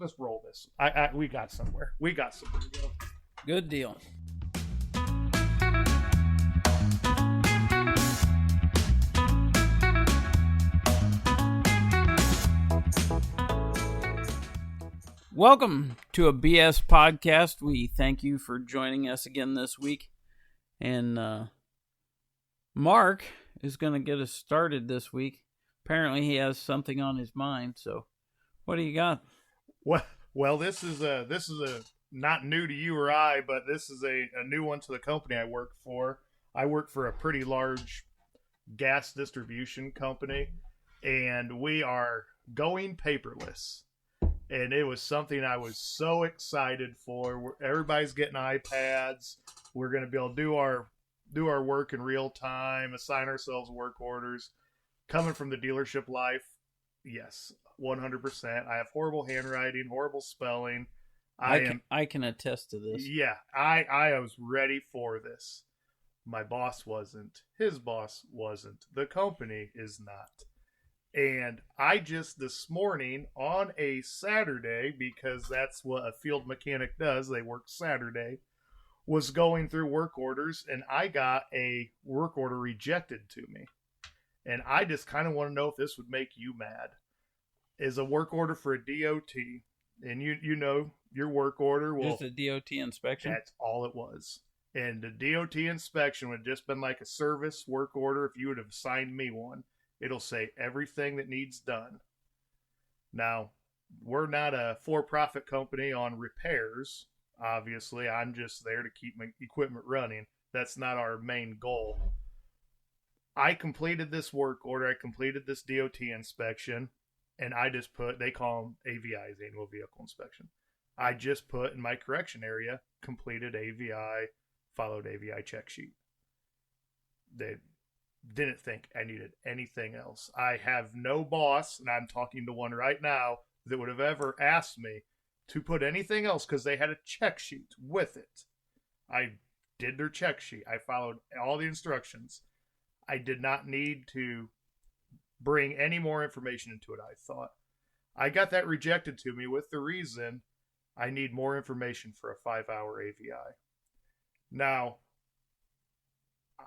let's roll this. We got somewhere. We got somewhere to go. Good deal. Welcome to a BS podcast. We thank you for joining us again this week. And Mark is going to get us started this week. Apparently he has something on his mind. So what do you got? Well, this is a not new to you or I, but this is a new one to the company I work for. I work for a pretty large gas distribution company, and we are going paperless. And it was something I was so excited for. Everybody's getting iPads. We're going to be able to do our work in real time, assign ourselves work orders. Coming from the dealership life, yes, 100%. I have horrible handwriting, horrible spelling. I can attest to this. Yeah, I was ready for this. My boss wasn't. His boss wasn't. The company is not. And I just this morning on a Saturday, because that's what a field mechanic does, they work Saturday, was going through work orders, and I got a work order rejected to me. And I just kind of want to know if this would make you mad. Is a work order for a DOT, and you know your work order. Well, just a DOT inspection? That's all it was. And the DOT inspection would have just been like a service work order if you would have assigned me one. It'll say everything that needs done. Now, we're not a for-profit company on repairs. Obviously, I'm just there to keep my equipment running. That's not our main goal. I completed this work order. I completed this DOT inspection, and I just put, they call them AVIs, annual vehicle inspection. I just put in my correction area, completed AVI, followed AVI check sheet. They didn't think I needed anything else. I have no boss, and I'm talking to one right now, that would have ever asked me to put anything else because they had a check sheet with it. I did their check sheet. I followed all the instructions. I did not need to bring any more information into it, I thought. I got that rejected to me with the reason I need more information for a 5-hour AVI. Now,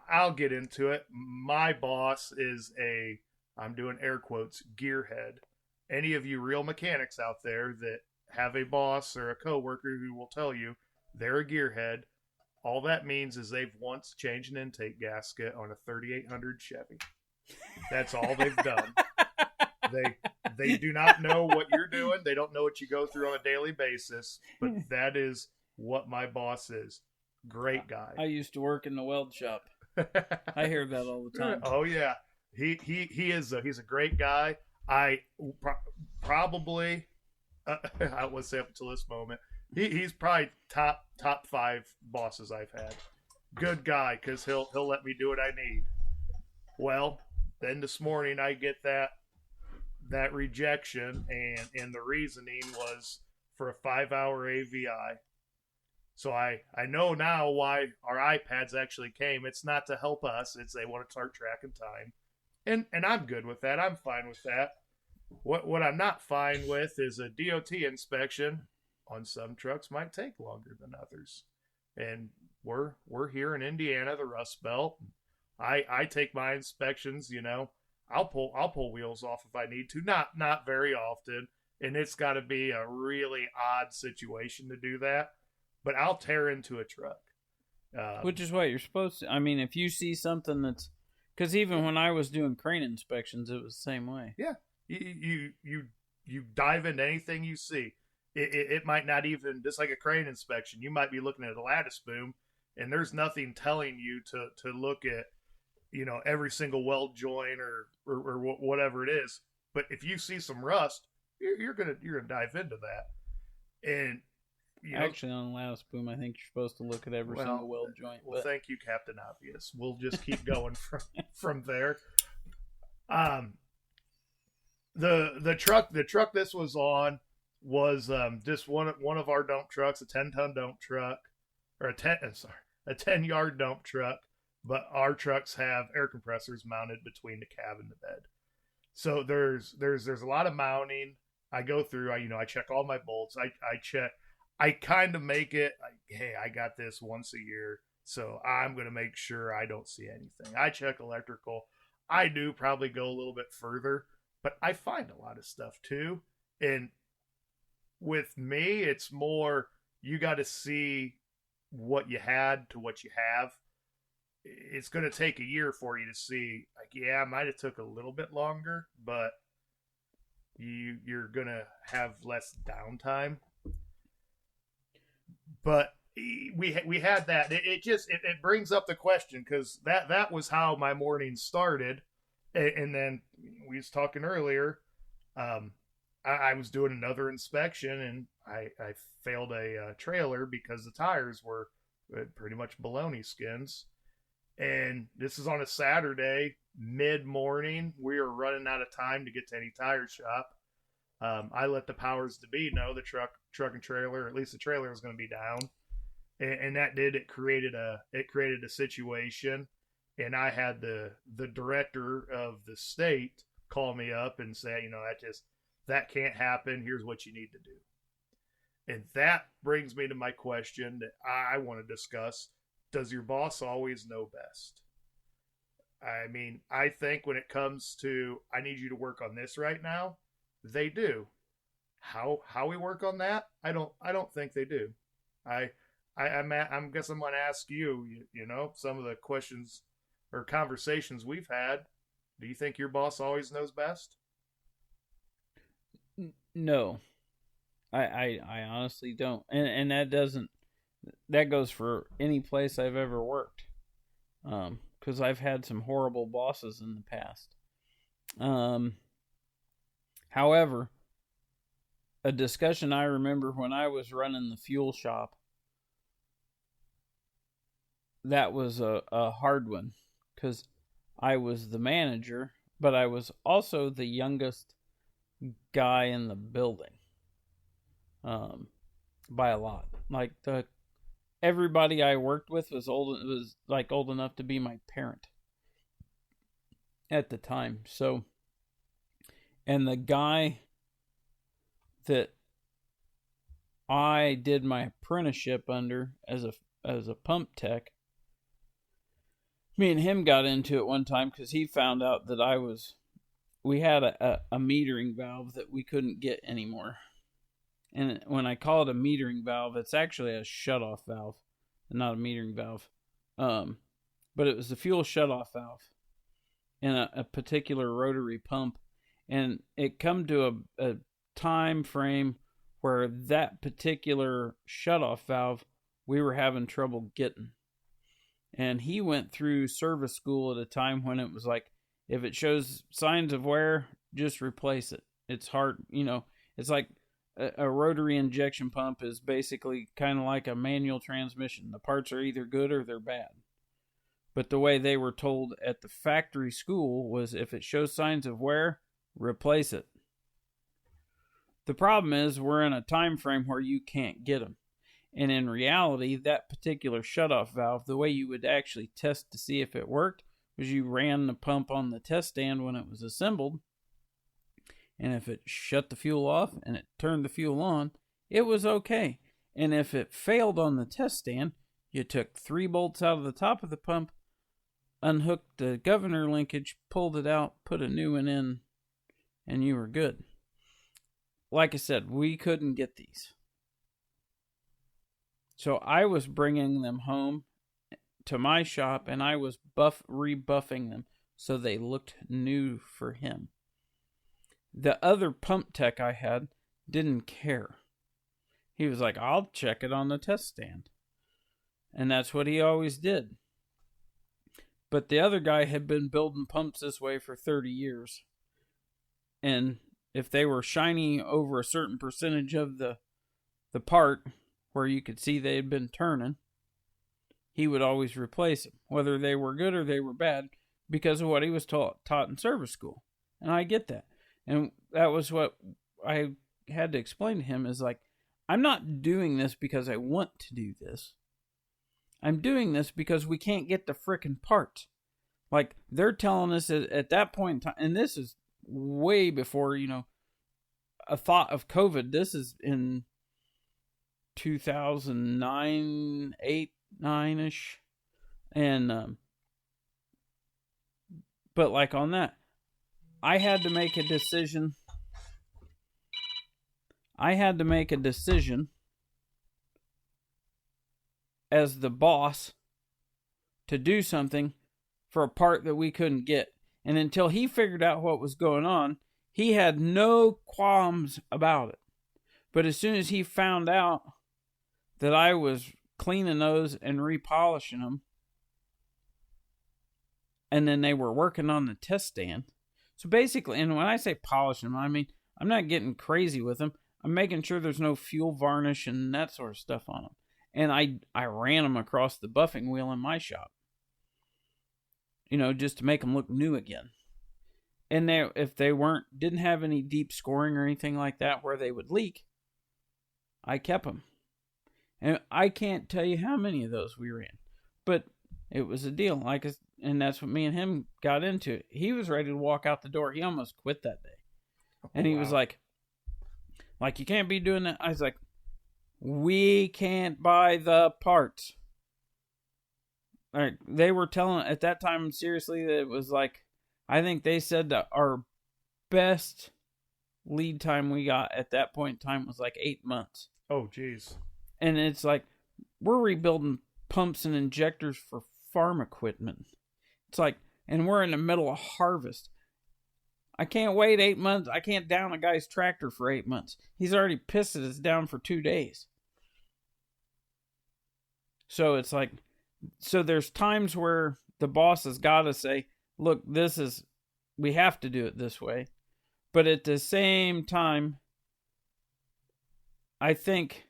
I'll get into it. My boss is I'm doing air quotes, gearhead. Any of you real mechanics out there that have a boss or a coworker who will tell you they're a gearhead, all that means is they've once changed an intake gasket on a 3800 Chevy. That's all they've done. They do not know what you're doing. They don't know what you go through on a daily basis, but that is what my boss is. Great guy. I used to work in the weld shop. I hear that all the time. Oh yeah, he is he's a great guy. I probably I would say up until this moment, he's probably top 5 bosses I've had. Good guy, because he'll let me do what I need. Well, then this morning I get that rejection, and the reasoning was for a 5-hour AVI. So I know now why our iPads actually came. It's not to help us. It's they want to start tracking time. And I'm good with that. I'm fine with that. What I'm not fine with is a DOT inspection on some trucks might take longer than others. And we're here in Indiana, the Rust Belt. I take my inspections, I'll pull wheels off if I need to. Not very often. And it's got to be a really odd situation to do that. But I'll tear into a truck. Which is what you're supposed to. I mean, if you see something that's... Because even when I was doing crane inspections, it was the same way. Yeah. You dive into anything you see. It might not even... Just like a crane inspection, you might be looking at a lattice boom, and there's nothing telling you to look at, every single weld joint or whatever it is. But if you see some rust, you're gonna dive into that. And... Actually, on the lattice boom, I think you're supposed to look at every single weld joint. Well, thank you, Captain Obvious. We'll just keep going from there. The truck this was on was just one of our dump trucks, a 10-ton dump truck, or a 10-yard dump truck. But our trucks have air compressors mounted between the cab and the bed. So there's a lot of mounting. I go through, I check all my bolts. I kind of make it like, hey, I got this once a year, so I'm going to make sure I don't see anything. I check electrical. I do probably go a little bit further, but I find a lot of stuff too. And with me, it's more you got to see what you had to what you have. It's going to take a year for you to see, like, yeah, it might have took a little bit longer, but you're going to have less downtime. But we had that. It brings up the question, because that was how my morning started, and then we was talking earlier. I was doing another inspection, and I failed a trailer because the tires were pretty much baloney skins. And this is on a Saturday, mid morning. We were running out of time to get to any tire shop. I let the powers to be know the truck and trailer, at least the trailer, was going to be down, and that did it created a situation, and I had the director of the state call me up and say, that can't happen. Here's what you need to do. And that brings me to my question that I want to discuss. Does your boss always know best? I mean, I think when it comes to, I need you to work on this right now, they do. How we work on that, I don't think they do. I'm guess I'm gonna ask you, some of the questions or conversations we've had. Do you think your boss always knows best? No, I honestly don't, and that goes for any place I've ever worked, because I've had some horrible bosses in the past. However, a discussion I remember when I was running the fuel shop, that was a hard one, because I was the manager, but I was also the youngest guy in the building, by a lot. Like, everybody I worked with was old enough to be my parent at the time. So, and the guy that I did my apprenticeship under as a pump tech, me and him got into it one time because he found out that we had a metering valve that we couldn't get anymore. And when I call it a metering valve, it's actually a shutoff valve, not a metering valve. But it was the fuel shutoff valve in a particular rotary pump. And it come to a time frame where that particular shutoff valve we were having trouble getting. And he went through service school at a time when it was like, if it shows signs of wear, just replace it. It's hard, it's like a rotary injection pump is basically kind of like a manual transmission. The parts are either good or they're bad. But the way they were told at the factory school was, if it shows signs of wear, replace it. The problem is, we're in a time frame where you can't get them. And in reality, that particular shutoff valve, the way you would actually test to see if it worked was you ran the pump on the test stand when it was assembled. And if it shut the fuel off and it turned the fuel on, it was okay. And if it failed on the test stand, you took 3 bolts out of the top of the pump, unhooked the governor linkage, pulled it out, put a new one in, and you were good. Like I said, we couldn't get these. So I was bringing them home to my shop, and I was rebuffing them so they looked new for him. The other pump tech I had didn't care. He was like, I'll check it on the test stand. And that's what he always did. But the other guy had been building pumps this way for 30 years. And if they were shiny over a certain percentage of the part where you could see they had been turning, he would always replace them, whether they were good or they were bad, because of what he was taught in service school. And I get that. And that was what I had to explain to him, is like, I'm not doing this because I want to do this. I'm doing this because we can't get the frickin' parts. Like, they're telling us at that point in time, and this is way before, a thought of COVID. This is in 2009, 8, 9-ish. And, but like on that, I had to make a decision. As the boss to do something for a part that we couldn't get. And until he figured out what was going on, he had no qualms about it. But as soon as he found out that I was cleaning those and repolishing them, and then they were working on the test stand. So basically, and when I say polishing them, I mean, I'm not getting crazy with them. I'm making sure there's no fuel varnish and that sort of stuff on them. And I ran them across the buffing wheel in my shop. Just to make them look new again. And if they didn't have any deep scoring or anything like that where they would leak, I kept them. And I can't tell you how many of those we ran. But it was a deal. And that's what me and him got into. He was ready to walk out the door. He almost quit that day. And he was like, you can't be doing that. I was like, we can't buy the parts. Like, they were telling at that time, seriously, that it was like, I think they said that our best lead time we got at that point in time was like 8 months. Oh, geez. And it's like, we're rebuilding pumps and injectors for farm equipment. It's like, and we're in the middle of harvest. I can't wait 8 months. I can't down a guy's tractor for 8 months. He's already pissed that it's down for 2 days. So it's like, so there's times where the boss has got to say, look, we have to do it this way. But at the same time, I think,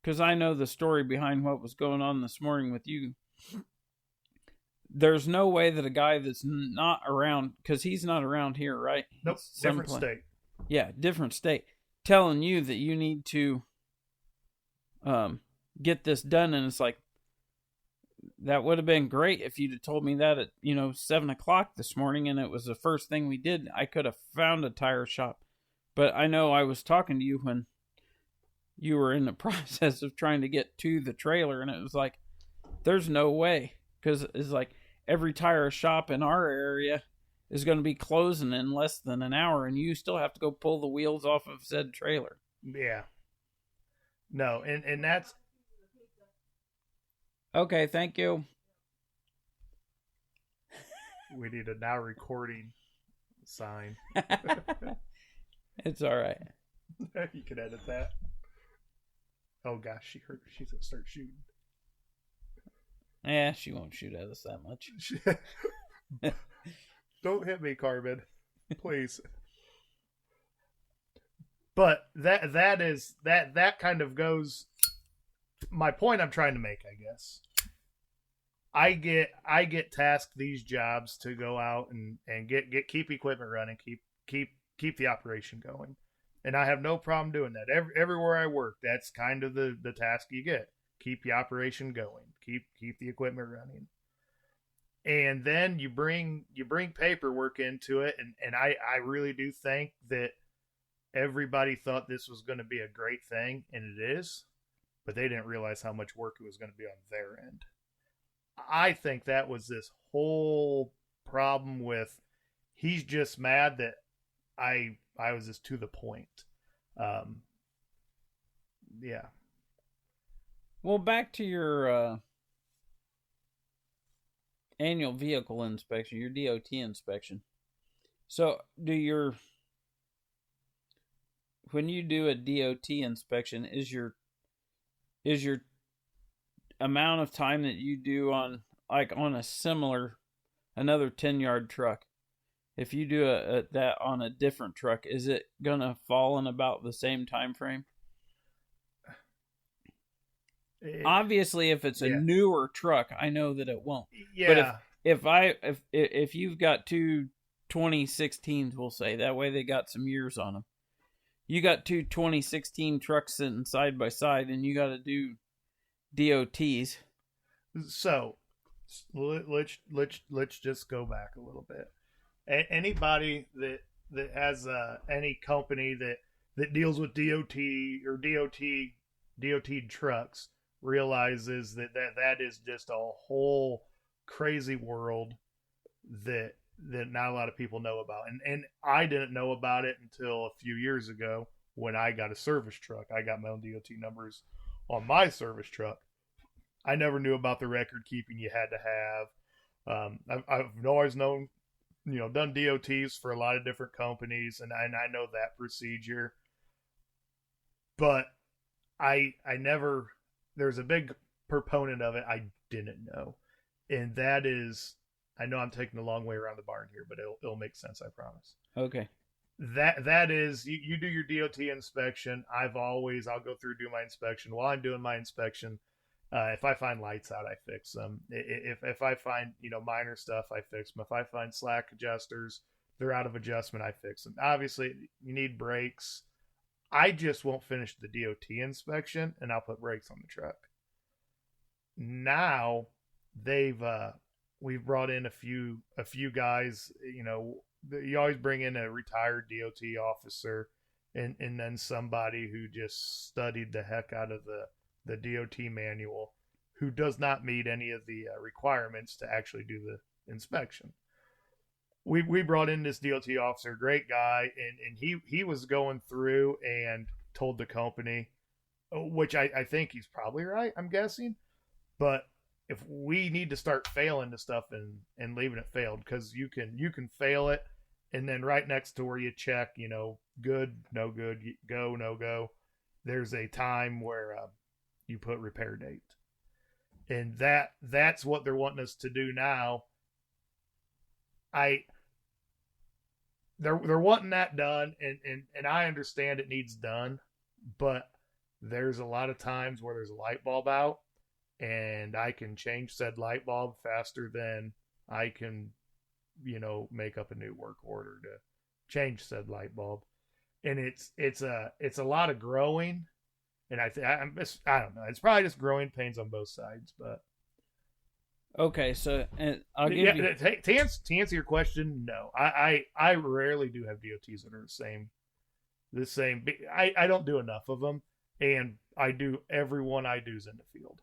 because I know the story behind what was going on this morning with you, there's no way that a guy that's not around, because he's not around here, right? Nope, different state. Yeah, different state. Telling you that you need to get this done, and it's like, that would have been great if you'd have told me that at 7 o'clock this morning, and it was the first thing we did. I could have found a tire shop, but I know I was talking to you when you were in the process of trying to get to the trailer, and it was like, there's no way, because it's like every tire shop in our area is going to be closing in less than an hour, and you still have to go pull the wheels off of said trailer. Yeah. No, and that's... Okay, thank you. We need a now recording sign. It's all right. You can edit that. Oh gosh, she's gonna start shooting. Yeah, she won't shoot at us that much. Don't hit me, Carmen, please. But that kind of goes. My point I'm trying to make, I guess. I get tasked these jobs to go out and keep equipment running, keep the operation going. And I have no problem doing that. Everywhere I work, that's kind of the task you get. Keep the operation going. Keep the equipment running. And then you bring paperwork into it, and I really do think that everybody thought this was going to be a great thing, and it is, but they didn't realize how much work it was going to be on their end. I think that was this whole problem with, he's just mad that I was just to the point. Yeah. Well, back to your annual vehicle inspection, your DOT inspection. So, when you do a DOT inspection, is your amount of time that you do on a similar, another 10-yard truck, if you do that on a different truck, is it gonna fall in about the same time frame? Obviously, if it's a newer truck, I know that it won't. Yeah. But if you've got two 2016s, we'll say, that way they got some years on them. You got two 2016 trucks sitting side by side, and you got to do DOTs. So let's just go back a little bit. Anybody that that as any company that deals with DOT or DOT trucks realizes that is just a whole crazy world that not a lot of people know about. And I didn't know about it until a few years ago when I got a service truck. I got my own DOT numbers on my service truck. I never knew about the record keeping you had to have. I've always known, done DOTs for a lot of different companies, and I know that procedure. But I never, there's a big proponent of it I didn't know, and that is, I know I'm taking a long way around the barn here, but it'll make sense, I promise. Okay. That is, you do your DOT inspection. I'll go through, do my inspection. While I'm doing my inspection, if I find lights out, I fix them. If I find minor stuff, I fix them. If I find slack adjusters, they're out of adjustment, I fix them. Obviously, you need brakes. I just won't finish the DOT inspection, and I'll put brakes on the truck. Now we've brought in a few guys. You always bring in a retired DOT officer, and then somebody who just studied the heck out of the DOT manual, who does not meet any of the requirements to actually do the inspection. We brought in this DOT officer, great guy, and he was going through and told the company, which I think he's probably right, I'm guessing, but if we need to start failing the stuff and leaving it failed, because you can fail it, and then right next to where you check, good, no good, go, no go, there's a time where you put repair date, and that's what they're wanting us to do now. They're wanting that done, and I understand it needs done, but there's a lot of times where there's a light bulb out, and I can change said light bulb faster than I can, make up a new work order to change said light bulb, and it's a lot of growing, and I don't know, it's probably just growing pains on both sides, but. Okay, so and I'll give you to answer your question, no. I rarely do have DOTs that are the same. I don't do enough of them, and I do every one I do is in the field.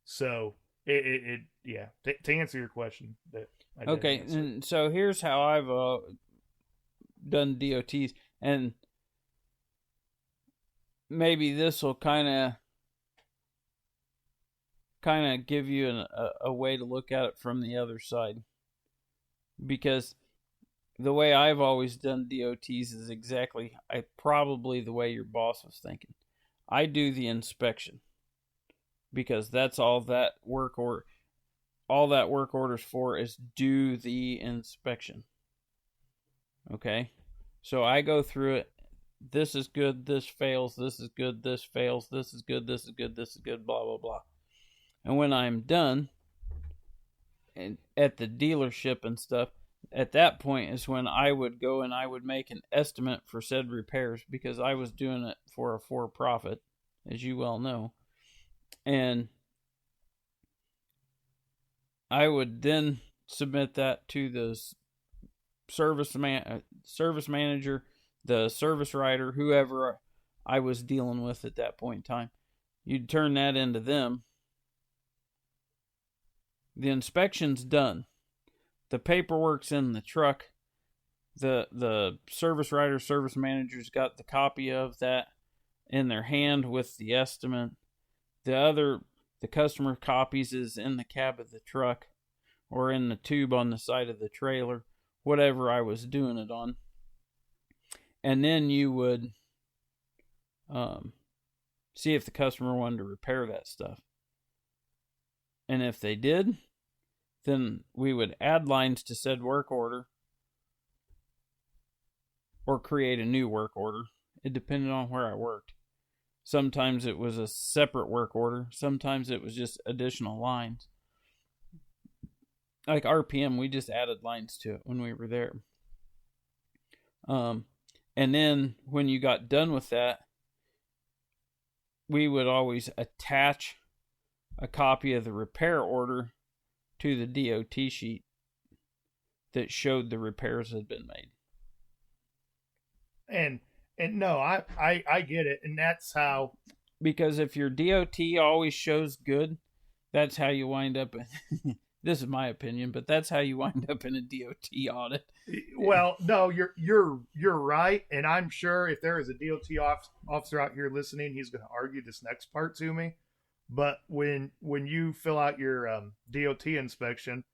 So yeah. To answer your question, okay, and so here's how I've done DOTs, and maybe this will kind of give you a way to look at it from the other side, because the way I've always done DOTs is probably the way your boss was thinking. I do the inspection because that's all that work order's for, is do the inspection. Okay, so I go through it. This is good, this fails, this is good, this fails, this is good, this is good, this is good, blah blah blah. And when I'm done, and at the dealership and stuff, at that point is when I would go and I would make an estimate for said repairs, because I was doing it for a for-profit, as you well know. And I would then submit that to the service manager, the service writer, whoever I was dealing with at that point in time. You'd turn that into them. The inspection's done. The paperwork's in the truck. The service writer, service manager's got the copy of that in their hand with the estimate. The customer copies is in the cab of the truck or in the tube on the side of the trailer, whatever I was doing it on. And then you would see if the customer wanted to repair that stuff. And if they did, then we would add lines to said work order or create a new work order. It depended on where I worked. Sometimes it was a separate work order. Sometimes it was just additional lines. Like RPM, we just added lines to it when we were there. And then when you got done with that, we would always attach a copy of the repair order to the DOT sheet that showed the repairs had been made. and no, I get it, and that's how. Because if your DOT always shows good, that's how you wind up. This is my opinion, but that's how you wind up in a DOT audit. Well, no, you're right, and I'm sure if there is a DOT officer out here listening, he's going to argue this next part to me. But when you fill out your DOT inspection,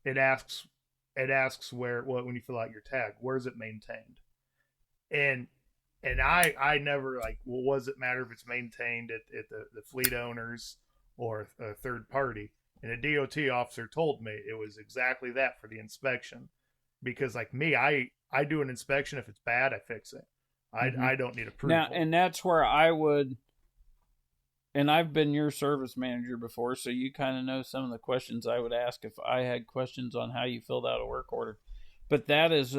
it asks where, well, when you fill out your tag, where is it maintained? And I never, like, well, what does it matter if it's maintained at the fleet owners or a third party? And a DOT officer told me it was exactly that for the inspection. Because, like me, I do an inspection. If it's bad, I fix it. I don't need approval. Now, and that's where I would, and I've been your service manager before, so you kind of know some of the questions I would ask if I had questions on how you filled out a work order. But that is,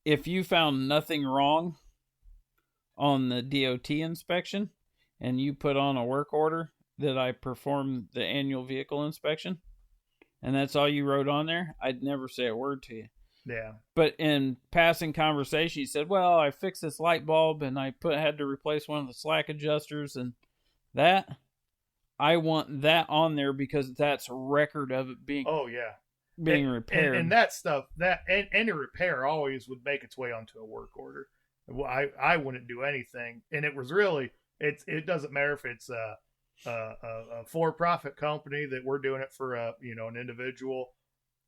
if you found nothing wrong on the DOT inspection and you put on a work order that I perform the annual vehicle inspection, and that's all you wrote on there, I'd never say a word to you. Yeah. But in passing conversation, he said, well, I fixed this light bulb and I had to replace one of the slack adjusters, and that, I want that on there because that's a record of it being repaired. And that stuff, that any repair always would make its way onto a work order. Well, I wouldn't do anything. And it was really, it doesn't matter if it's a for-profit company that we're doing it for an individual,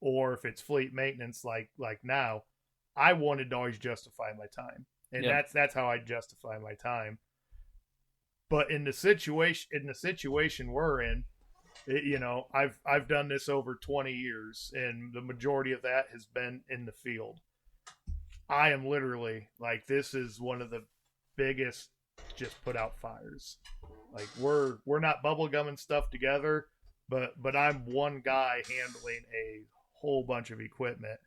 or if it's fleet maintenance like now. I wanted to always justify my time, and that's how I justify my time. But in the situation we're in, I've done this over 20 years, and the majority of that has been in the field. I am literally, like, this is one of the biggest just put out fires. Like, we're not bubblegumming stuff together, but I'm one guy handling a whole bunch of equipment,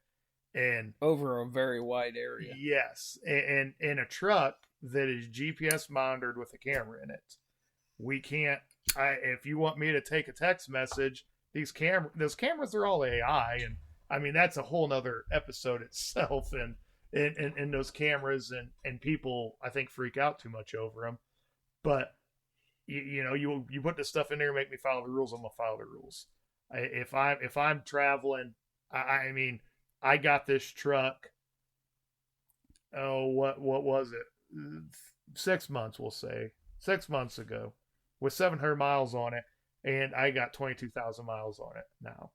and over a very wide area. Yes, and in a truck that is GPS monitored with a camera in it. We can't. If you want me to take a text message, those cameras are all AI, and I mean that's a whole nother episode itself. And those cameras and people, I think, freak out too much over them. But you put this stuff in there and make me follow the rules, I'm gonna follow the rules. If I'm traveling, I mean, I got this truck. Oh, what was it? 6 months, we'll say 6 months ago, with 700 miles on it, and I got 22,000 miles on it now.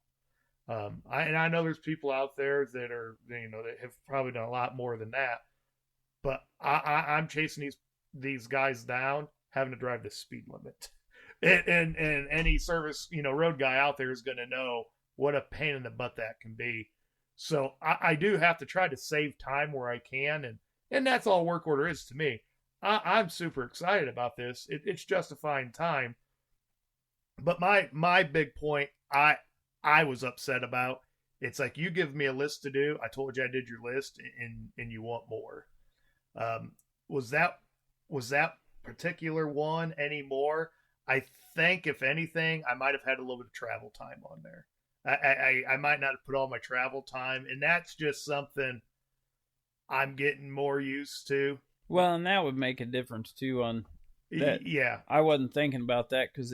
I know there's people out there that are, that have probably done a lot more than that, but I'm chasing these guys down, having to drive the speed limit, and any service road guy out there is going to know what a pain in the butt that can be. So I do have to try to save time where I can, and that's all work order is to me. I'm super excited about this. It's justifying time. But my big point I was upset about, it's like, you give me a list to do. I told you I did your list, and you want more. Was that particular one any more? I think, if anything, I might have had a little bit of travel time on there. I might not have put all my travel time, and that's just something I'm getting more used to. Well, and that would make a difference too on that. Yeah. I wasn't thinking about that because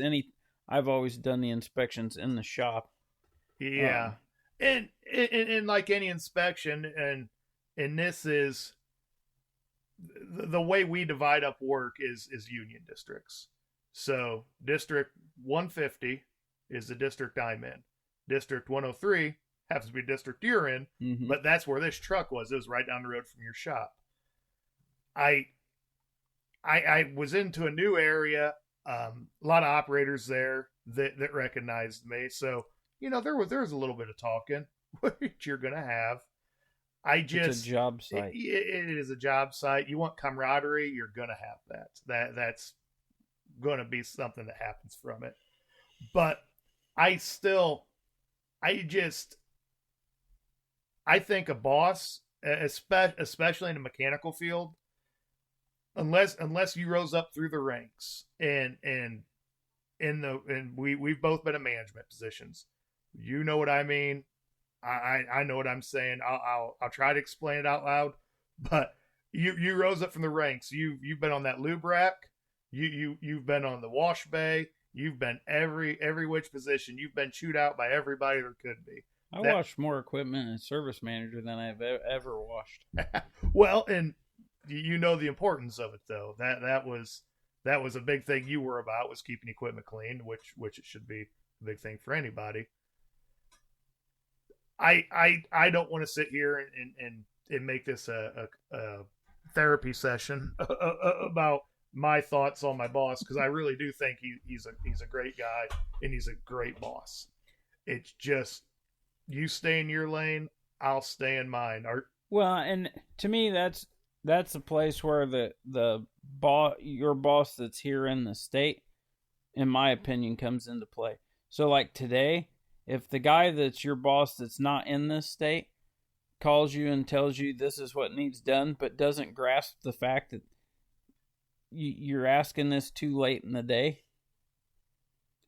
I've always done the inspections in the shop. Yeah. And like any inspection, and this is the way we divide up work is union districts. So District 150 is the district I'm in. District 103 happens to be the district you're in, but that's where this truck was. It was right down the road from your shop. I was into a new area, a lot of operators there that recognized me. So, there was a little bit of talking, which you're going to have. It's a job site. It is a job site. You want camaraderie, you're going to have that. That's going to be something that happens from it. But I think a boss, especially in the mechanical field, unless you rose up through the ranks and we've both been in management positions. You know what I mean? I know what I'm saying. I'll try to explain it out loud. But you rose up from the ranks. You've been on that lube rack. You've been on the wash bay. You've been every which position. You've been chewed out by everybody there could be. I That washed more equipment as service manager than I've ever washed. well, and you know the importance of it though. That was a big thing you were about, was keeping equipment clean, which it should be a big thing for anybody. I don't want to sit here and make this a therapy session about my thoughts on my boss, because I really do think he's a great guy and he's a great boss. It's just, you stay in your lane, I'll stay in mine. Well, and to me, that's a place where the boss, your boss that's here in the state, in my opinion, comes into play. So, like today, if the guy that's your boss that's not in this state calls you and tells you this is what needs done, but doesn't grasp the fact that you're asking this too late in the day.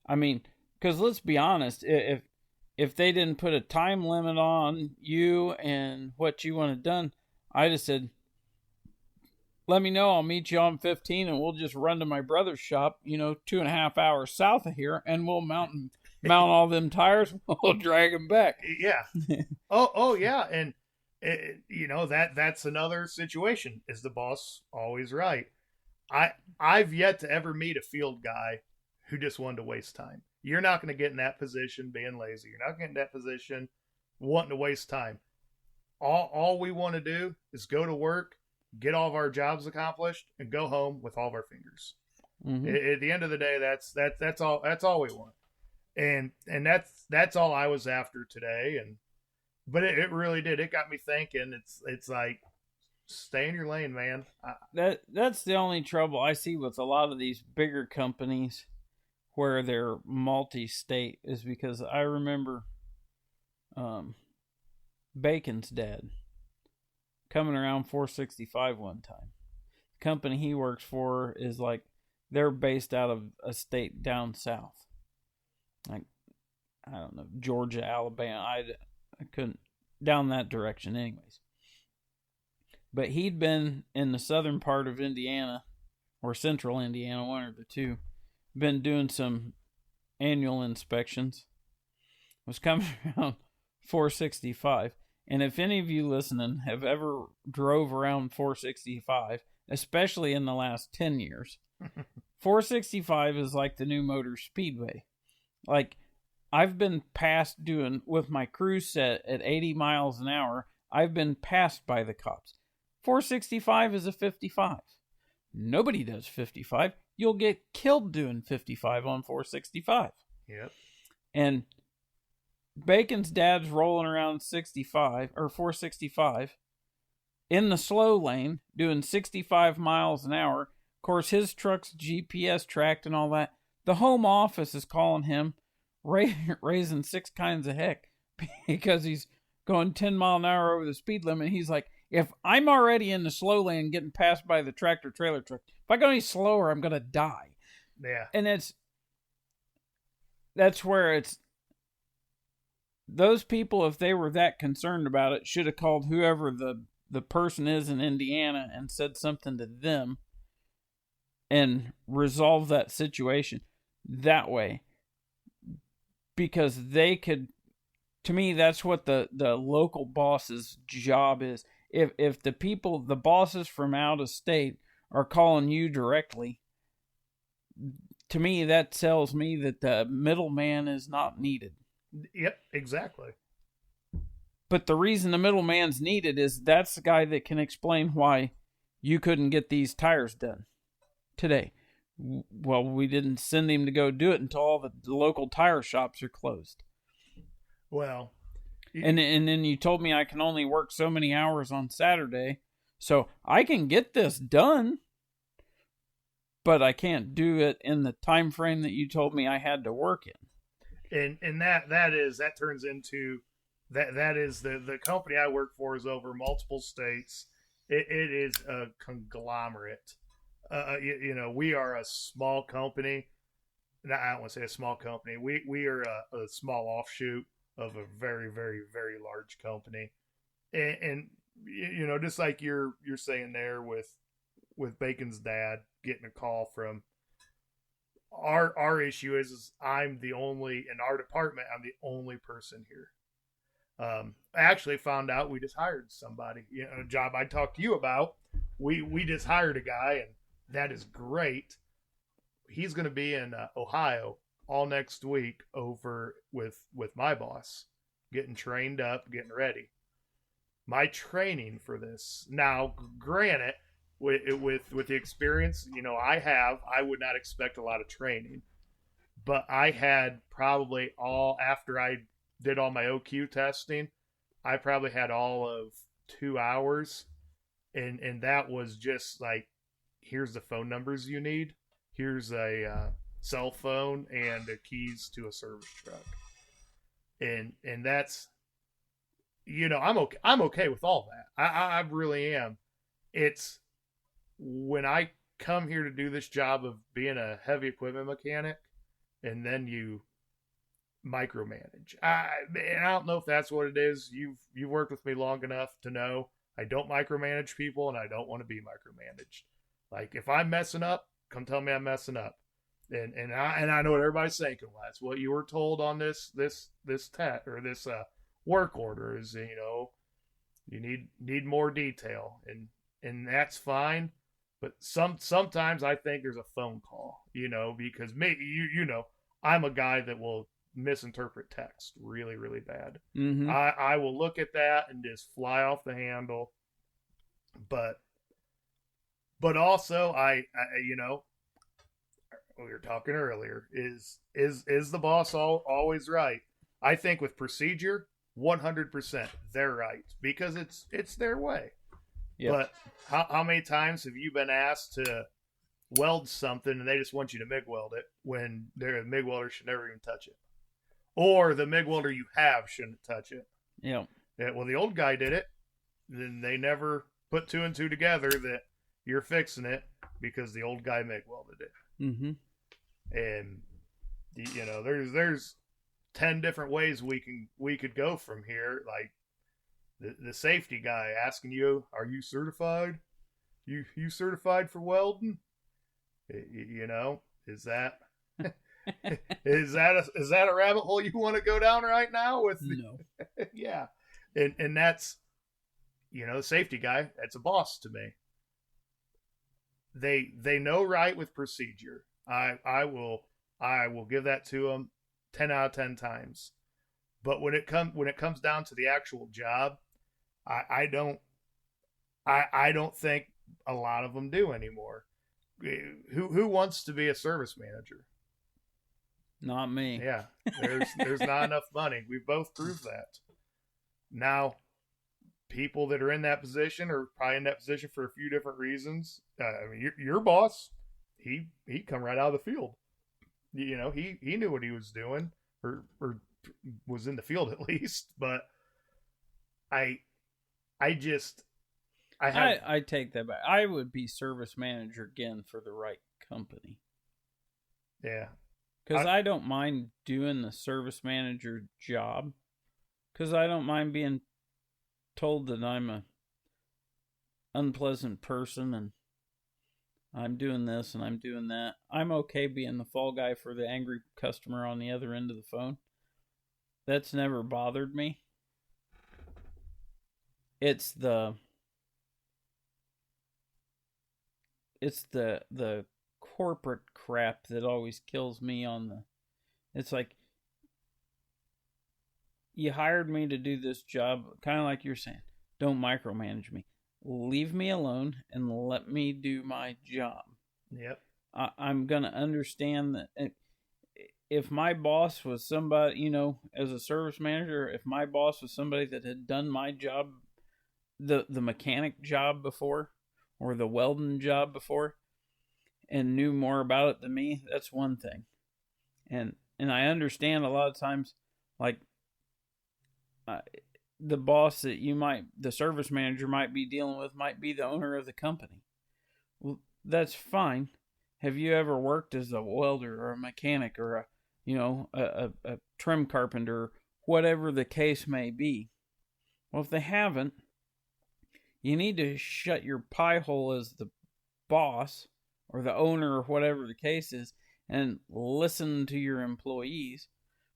I mean, because let's be honest, if they didn't put a time limit on you and what you wanted done, I'd have said, let me know, I'll meet you on 15 and we'll just run to my brother's shop, 2.5 hours south of here, and we'll mount all them tires. We'll drag them back. Yeah. Oh yeah. And that's another situation. Is the boss always right? I've yet to ever meet a field guy who just wanted to waste time. You're not going to get in that position being lazy. You're not getting in that position wanting to waste time. All we want to do is go to work, get all of our jobs accomplished, and go home with all of our fingers. Mm-hmm. At the end of the day, that's all we want. And that's all I was after today. But it really did. It got me thinking. It's like, stay in your lane, man. That's the only trouble I see with a lot of these bigger companies where they're multi-state, is because I remember Bacon's dad coming around 465 one time. The company he works for is like, they're based out of a state down south. Like, I don't know, Georgia, Alabama. I couldn't, down that direction anyways. But he'd been in the southern part of Indiana, or central Indiana, one or the two, been doing some annual inspections. Was coming around 465. And if any of you listening have ever drove around 465, especially in the last 10 years, 465 is like the new motor speedway. Like, I've been passed doing, with my cruise set at 80 miles an hour, I've been passed by the cops. 465 is a 55. Nobody does 55. You'll get killed doing 55 on 465. Yep. And Bacon's dad's rolling around 65 or 465 in the slow lane doing 65 miles an hour. Of course, his truck's GPS tracked and all that. The home office is calling him raising six kinds of heck because he's going 10 mile an hour over the speed limit. He's like, if I'm already in the slow lane getting passed by the tractor trailer truck, if I go any slower, I'm going to die. Yeah. And that's where those people, if they were that concerned about it, should have called whoever the person is in Indiana and said something to them and resolve that situation that way. Because they could, to me, that's what the local boss's job is. If the bosses from out of state are calling you directly, to me, that tells me that the middleman is not needed. Yep, exactly. But the reason the middleman's needed is that's the guy that can explain why you couldn't get these tires done today. Well, we didn't send him to go do it until all the local tire shops are closed. Well, and then you told me I can only work so many hours on Saturday, so I can get this done, but I can't do it in the time frame that you told me I had to work in. And that turns into that is the company I work for is over multiple states. It is a conglomerate. We are a small company. I don't want to say a small company. We are a small offshoot of a very, very, very large company. And just like you're saying there with Bacon's dad getting a call from our issue is I'm the only in our department. I'm the only person here. I actually found out we just hired somebody. A job I talked to you about. We just hired a guy, and that is great. He's going to be in Ohio all next week over with my boss, getting trained up, getting ready. My training for this now, granted, with the experience I would not expect a lot of training, but I had probably all after I did all my OQ testing, I probably had all of 2 hours, and that was just like, here's the phone numbers you need, here's a cell phone and the keys to a service truck, and that's I'm okay with all that. I really am. It's when I come here to do this job of being a heavy equipment mechanic, and then you micromanage. And I don't know if that's what it is. You've worked with me long enough to know I don't micromanage people, and I don't want to be micromanaged. Like if I'm messing up, come tell me I'm messing up. And I know what everybody's thinking. Well, that's what you were told on this tech or this work order is you need more detail, and that's fine. But sometimes I think there's a phone call, because maybe I'm a guy that will misinterpret text really, really bad. Mm-hmm. I will look at that and just fly off the handle. But also I we were talking earlier, is the boss always right? I think with procedure, 100% they're right, because it's their way. Yep. But how many times have you been asked to weld something and they just want you to MIG weld it when the MIG welder should never even touch it? Or the MIG welder you have shouldn't touch it. Yeah. Well, the old guy did it. Then they never put two and two together that you're fixing it because the old guy MIG welded it. Mm-hmm. And there's 10 different ways we could go from here. Like the safety guy asking you, "Are you certified? You certified for welding?" Is that is that a rabbit hole you want to go down right now? No. Yeah, and that's the safety guy. That's a boss to me. They know right with procedure. I will give that to them 10 out of 10 times. But when it comes down to the actual job, I don't think a lot of them do anymore. Who wants to be a service manager? Not me. Yeah, there's not enough money. We've both proved that. Now, people that are in that position are probably in that position for a few different reasons. Your boss, he come right out of the field. He knew what he was doing, or was in the field at least. But I take that back. I would be service manager again for the right company. Yeah. Because I don't mind doing the service manager job. Because I don't mind being told that I'm a unpleasant person and I'm doing this and I'm doing that. I'm okay being the fall guy for the angry customer on the other end of the phone. That's never bothered me. It's the corporate crap that always kills me it's like, you hired me to do this job, kind of like you're saying, don't micromanage me. Leave me alone and let me do my job. Yep. I'm going to understand that if my boss was somebody, as a service manager, if my boss was somebody that had done my job, the mechanic job before, or the welding job before, and knew more about it than me, that's one thing. And I understand a lot of times, like, the boss that the service manager might be dealing with might be the owner of the company. Well, that's fine. Have you ever worked as a welder or a mechanic or a trim carpenter, whatever the case may be? Well, if they haven't, You need to shut your pie hole as the boss or the owner or whatever the case is and listen to your employees,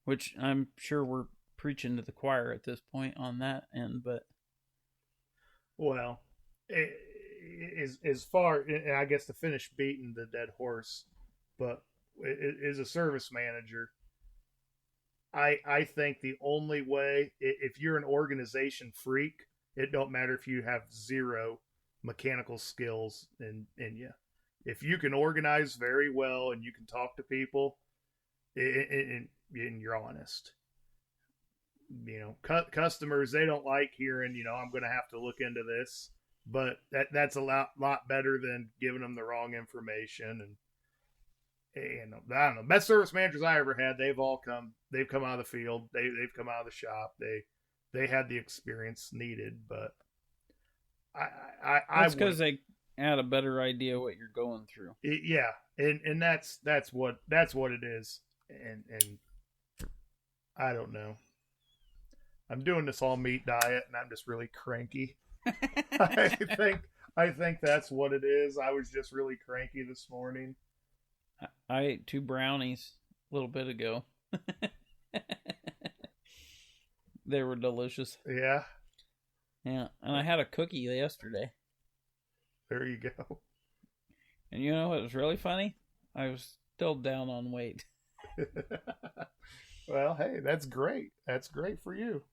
which I'm sure we're preaching to the choir at this point on that end, but Well, as far, and I guess to finish beating the dead horse, but as a service manager, I think the only way, if you're an organization freak, it don't matter if you have zero mechanical skills in you. If you can organize very well and you can talk to people, and you're honest, customers, they don't like hearing, I'm going to have to look into this, but that's a lot better than giving them the wrong information. And I don't know, best service managers I ever had, they've come out of the field, they've come out of the shop, they had the experience needed, but that's because they had a better idea what you're going through. Yeah, and that's what it is, and I don't know. I'm doing this all meat diet, and I'm just really cranky. I think that's what it is. I was just really cranky this morning. I ate 2 brownies a little bit ago. They were delicious. Yeah. Yeah, and I had a cookie yesterday. There you go. And you know what was really funny? I was still down on weight. Well, hey, that's great. That's great for you.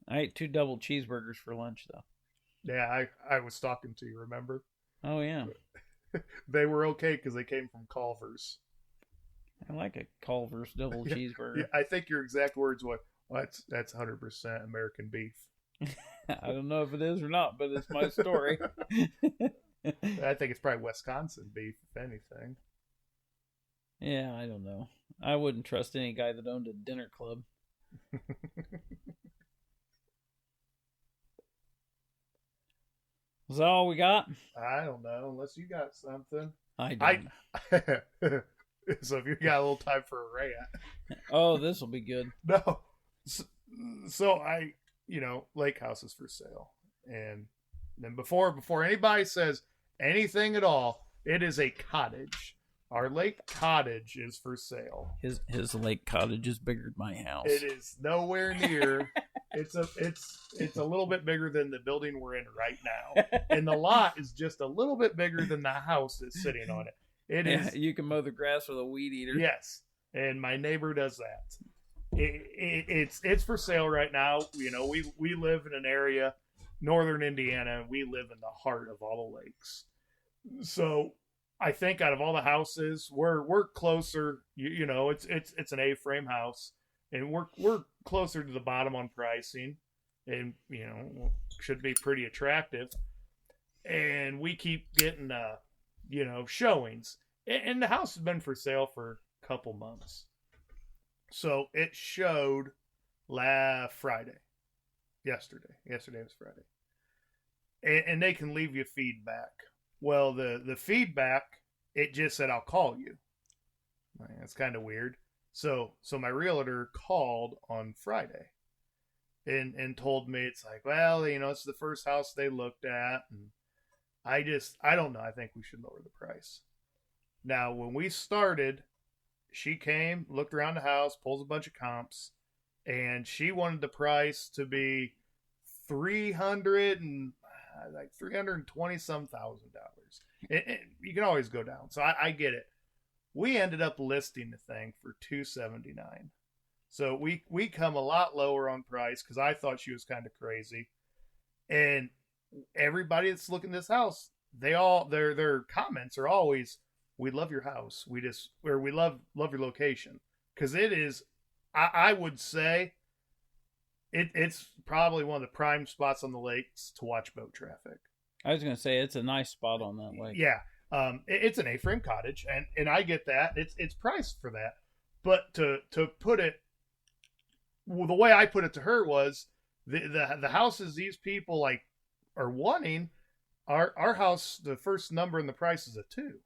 I ate 2 double cheeseburgers for lunch, though. Yeah, I was talking to you, remember? Oh, yeah. They were okay because they came from Culver's. I like a Culver's double cheeseburger. Yeah, I think your exact words were, well, that's 100% American beef. I don't know if it is or not, but it's my story. I think it's probably Wisconsin beef, if anything. Yeah, I don't know. I wouldn't trust any guy that owned a dinner club. Is that all we got? I don't know, unless you got something. I don't. So if you got a little time for a rant. Oh, this will be good. No. So Lake House is for sale. And then before anybody says anything at all, it is a cottage. Our lake cottage is for sale. His lake cottage is bigger than my house. It is nowhere near. It's a little bit bigger than the building we're in right now. And the lot is just a little bit bigger than the house that's sitting on it. It is. You can mow the grass with a weed eater. Yes. And my neighbor does that. It's for sale right now. We live in an area, northern Indiana, and we live in the heart of all the lakes. So I think out of all the houses, we're closer. It's an A-frame house, and we're closer to the bottom on pricing, and should be pretty attractive. And we keep getting showings, and the house has been for sale for a couple months. So it showed Friday. Yesterday was Friday. And they can leave you feedback. Well, the feedback, it just said, I'll call you. That's kind of weird. So my realtor called on Friday and told me, it's like, well, it's the first house they looked at. And I don't know. I think we should lower the price. Now, when we started, she came, looked around the house, pulls a bunch of comps, and she wanted the price to be $320 some thousand. And you can always go down, so I get it. We ended up listing the thing for $279. So we come a lot lower on price because I thought she was kind of crazy, and everybody that's looking at this house, their comments are always, we love your house. We love your location. Because it is, I would say, it's probably one of the prime spots on the lakes to watch boat traffic. I was going to say, it's a nice spot on that lake. Yeah. It's an A-frame cottage, and I get that. It's priced for that. But to put it, well, the way I put it to her was, the houses these people are wanting, our house, the first number in the price is a 2.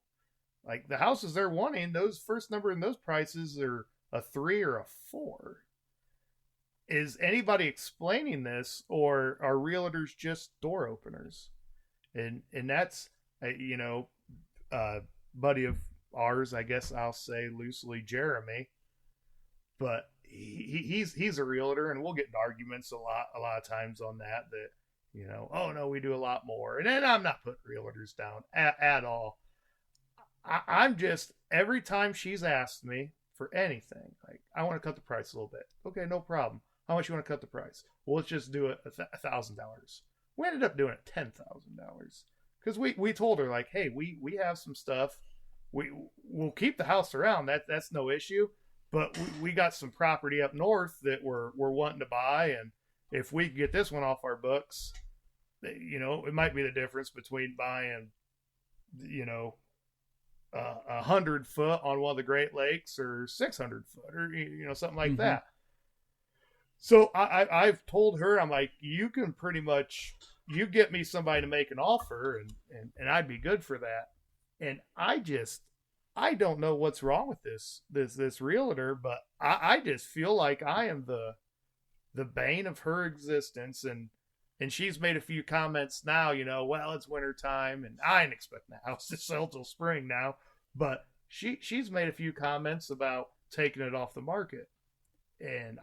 Like, the houses they're wanting, those first number in those prices are a 3 or a 4. is anybody explaining this, or are realtors just door openers? And that's you know, buddy of ours, I guess I'll say loosely, Jeremy, but he's a realtor, and we'll get in arguments a lot of times on that oh no, we do a lot more. And then I'm not putting realtors down at all. I'm just, every time she's asked me for anything, like, I want to cut the price a little bit. Okay, no problem. How much you want to cut the price? Well, let's just do it $1,000. We ended up doing it $10,000 because we told her, like, hey, we have some stuff. We'll keep the house around. That's no issue. But we got some property up north that we're wanting to buy, and if we get this one off our books, it might be the difference between buying, 100 foot on one of the Great Lakes or 600 foot, or something like that. So I've told her, I'm like, you can pretty much, you get me somebody to make an offer, and I'd be good for that. And I don't know what's wrong with this realtor, but I just feel like I am the bane of her existence. And she's made a few comments now, well, it's winter time, and I ain't expecting the house to sell till spring now. But she's made a few comments about taking it off the market. And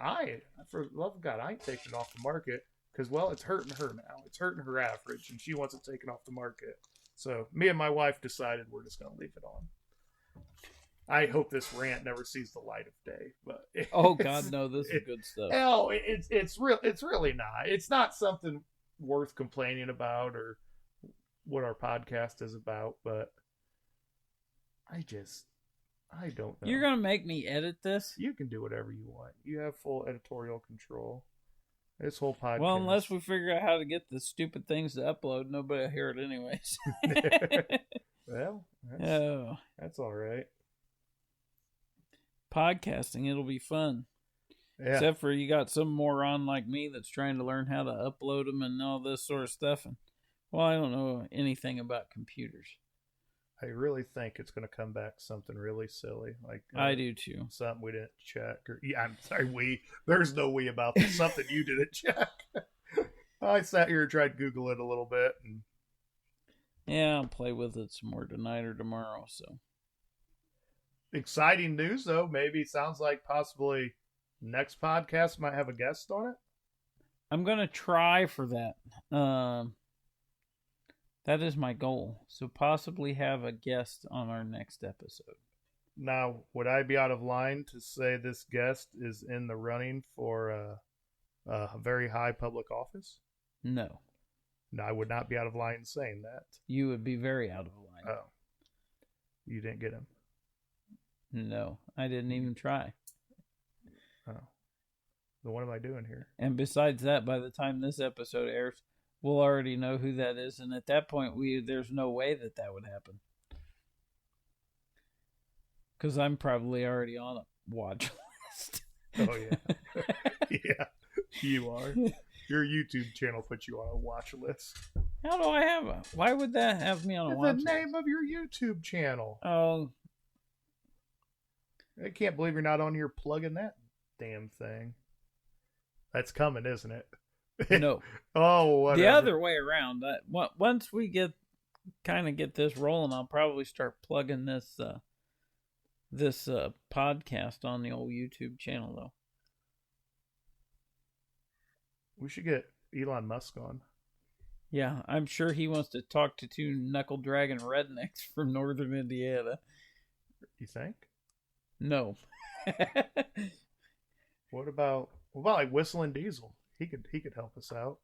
for the love of God, I ain't taking it off the market because, well, it's hurting her now. It's hurting her average, and she wants it taken off the market. So me and my wife decided we're just going to leave it on. I hope this rant never sees the light of day. But oh God, no, this is good stuff. No, it's real. It's really not. It's not something worth complaining about or what our podcast is about. But I don't know. You're gonna make me edit this? You can do whatever you want. You have full editorial control. This whole podcast. Well, unless we figure out how to get the stupid things to upload, nobody will hear it anyways. Well, that's all right. Podcasting, it'll be fun. Yeah. Except for you got some moron like me that's trying to learn how to upload them and all this sort of stuff. And, well, I don't know anything about computers. I really think it's going to come back something really silly. Like I do too. Something we didn't check. I'm sorry, there's no we about this. Something you didn't check. I sat here and tried to Google it a little bit. And yeah, I'll play with it some more tonight or tomorrow. So exciting news, though. Maybe it sounds like possibly next podcast might have a guest on it. I'm going to try for that. That is my goal. So possibly have a guest on our next episode. Now, would I be out of line to say this guest is in the running for a very high public office? No. No, I would not be out of line saying that. You would be very out of line. Oh. You didn't get him? No, I didn't even try. Oh. Then what am I doing here? And besides that, by the time this episode airs, we'll already know who that is, and at that point, there's no way that would happen. Because I'm probably already on a watch list. Oh, yeah. Yeah, you are. Your YouTube channel puts you on a watch list. How do I have a... Why would that have me on a watch list? The name of your YouTube channel. Oh. I can't believe you're not on here plugging that damn thing. That's coming, isn't it? No. Oh, whatever. The other way around. Once we get this rolling, I'll probably start plugging this podcast on the old YouTube channel, though. We should get Elon Musk on. Yeah, I'm sure he wants to talk to two knuckle-dragging rednecks from northern Indiana. You think? No. What about like Whistling Diesel? He could help us out.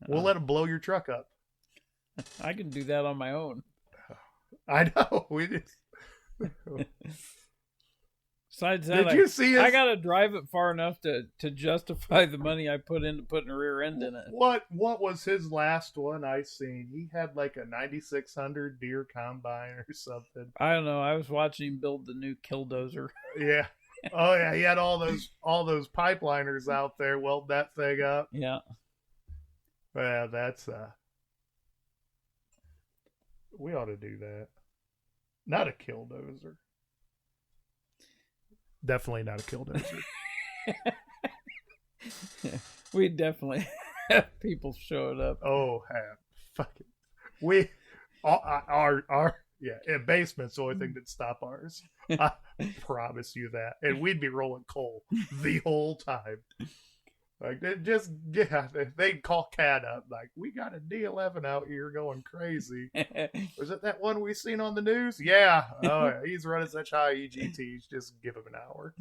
We'll let him blow your truck up. I can do that on my own. I know. We just. Besides that, Did you see I gotta drive it far enough to justify the money I put into putting a rear end in it. What was his last one I seen? He had like a 9600 Deere combine or something. I don't know. I was watching him build the new killdozer. Yeah. Oh yeah, he had all those pipeliners out there weld that thing up. Yeah. Well, that's we ought to do that. Not a killdozer. Definitely not a killdozer. We definitely have people showing up. Oh, fucking we our yeah, basement's the only thing that stop ours. I promise you that, and we'd be rolling coal the whole time. Like they'd call Cat up like, we got a D11 out here going crazy. Was it that one we seen on the news? Yeah. Oh, yeah. He's running such high EGTs. Just give him an hour.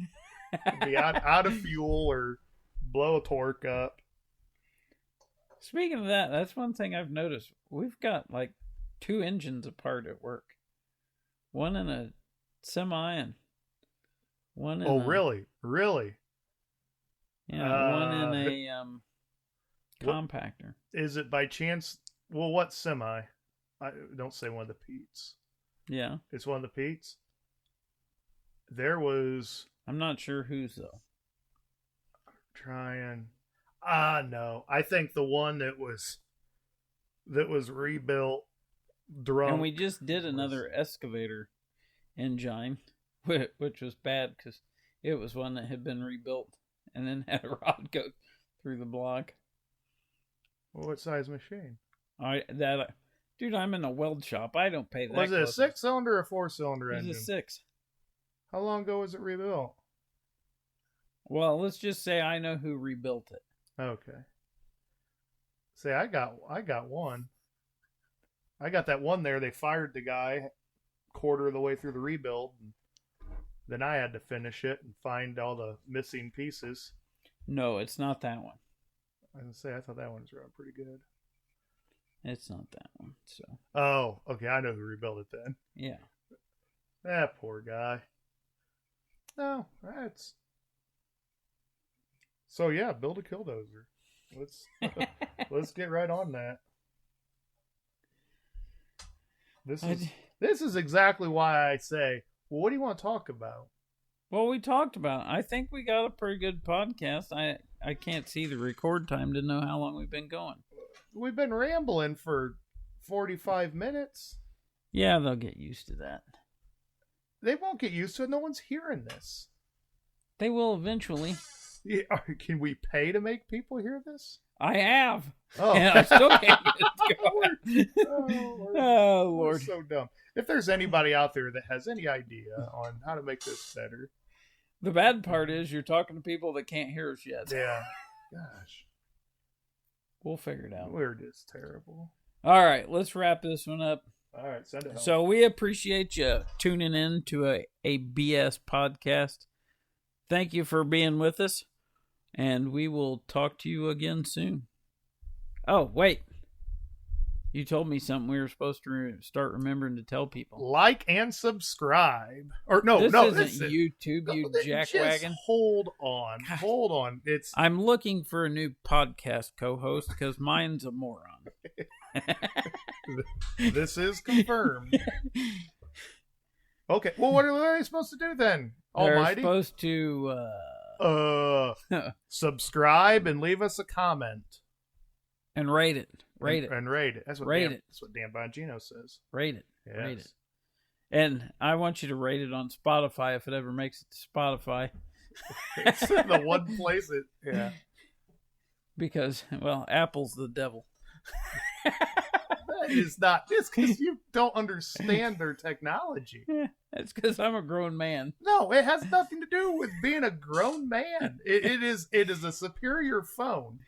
Be out of fuel or blow a torque up. Speaking of that, that's one thing I've noticed. We've got like 2 engines apart at work. One in a semi and one in really? Yeah, one in a compactor. Is it by chance? Well, what semi? Don't say one of the Pete's. Yeah. It's one of the Pete's. There was... I'm not sure whose, though. No. I think the one that was rebuilt drunk. And we just did another excavator engine, which was bad because it was one that had been rebuilt and then had a rod go through the block. Well, what size machine? Dude, I'm in a weld shop. I don't pay that. Was it a 6-cylinder or a 4-cylinder engine? It was a 6. How long ago was it rebuilt? Well, let's just say I know who rebuilt it. Okay. See, I got one. I got that one there. They fired the guy quarter of the way through the rebuild. And then I had to finish it and find all the missing pieces. No, it's not that one. I was gonna say, I thought that one was running pretty good. It's not that one. So. Oh, okay. I know who rebuilt it then. Yeah. That poor guy. No, that's... So yeah, build a killdozer. Let's get right on that. This is exactly why I say, well, what do you want to talk about? Well, we talked about it. I think we got a pretty good podcast. I can't see the record time to know how long we've been going. We've been rambling for 45 minutes. Yeah, they'll get used to that. They won't get used to it. No one's hearing this. They will eventually. Yeah, can we pay to make people hear this? I have. Oh. And I still can't get it going. Oh, Lord. We're so dumb. If there's anybody out there that has any idea on how to make this better. The bad part is you're talking to people that can't hear us yet. Yeah. Gosh. We'll figure it out. We're just terrible. All right, let's wrap this one up. All right, send it home. So we appreciate you tuning in to a BS podcast. Thank you for being with us, and we will talk to you again soon. Oh, wait. You told me something we were supposed to start remembering to tell people. Like and subscribe. Or no, this isn't YouTube, you jackwagon. Hold on. God. Hold on. I'm looking for a new podcast co-host because mine's a moron. This is confirmed. Okay. Well, what are they supposed to do then? Almighty? They're supposed to subscribe and leave us a comment. And rate it. Rate it. And rate it. That's what Dan Bongino says. Rate it. Yes. Rate it. And I want you to rate it on Spotify if it ever makes it to Spotify. It's the one place yeah. Because, well, Apple's the devil. That is not just because you don't understand their technology. That's because I'm a grown man. No, it has nothing to do with being a grown man. It is a superior phone.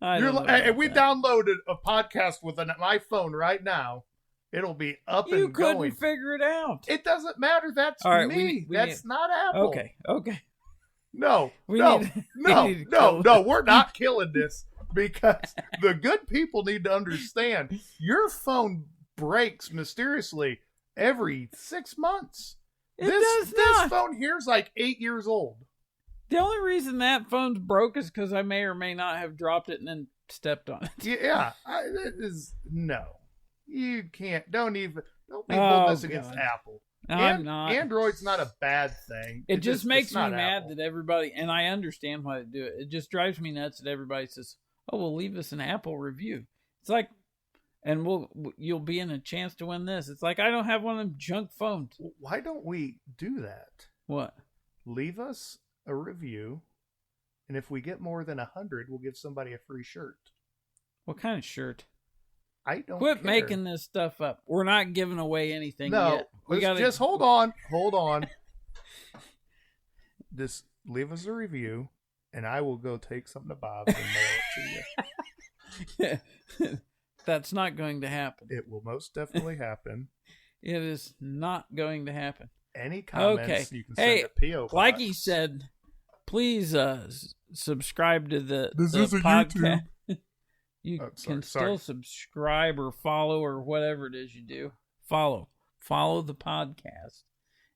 We downloaded a podcast with an iPhone right now. It'll be up and going. You couldn't figure it out. It doesn't matter. That's me. That's not Apple. Okay. No, we're not killing this because the good people need to understand your phone breaks mysteriously every 6 months. This phone here's like 8 years old. The only reason that phone's broke is because I may or may not have dropped it and then stepped on it. Yeah, no. You can't. Don't be holding this against Apple. I'm not. Android's not a bad thing. It just makes me mad that everybody, and I understand why they do it. It just drives me nuts that everybody says, "Oh, well, leave us an Apple review." It's like, and you'll be in a chance to win this. It's like I don't have one of them junk phones. Why don't we do that? What? Leave us a review, And if we get more than 100, we'll give somebody a free shirt. What kind of shirt? I don't Quit care. making this stuff up. We're not giving away anything yet. Just hold on. Hold on. Just leave us a review, and I will go take something to Bob's and mail it to you. That's not going to happen. It will most definitely happen. It is not going to happen. Any comments, you can send a P.O. box. Like he said, please subscribe to the This is a podcast. YouTube. You can still subscribe or follow or whatever it is you do. Follow the podcast.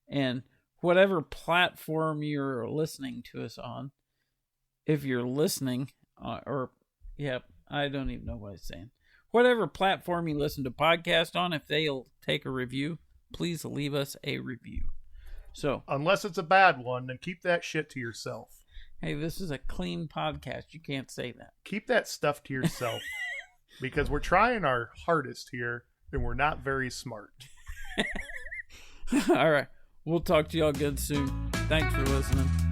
And whatever platform you're listening to us on, if you're listening, I don't even know what I'm saying. Whatever platform you listen to podcast on, if they'll take a review, please leave us a review. So, unless it's a bad one, then keep that shit to yourself. Hey, this is a clean podcast. You can't say that. Keep that stuff to yourself. Because we're trying our hardest here, and we're not very smart. All right. We'll talk to y'all again soon. Thanks for listening.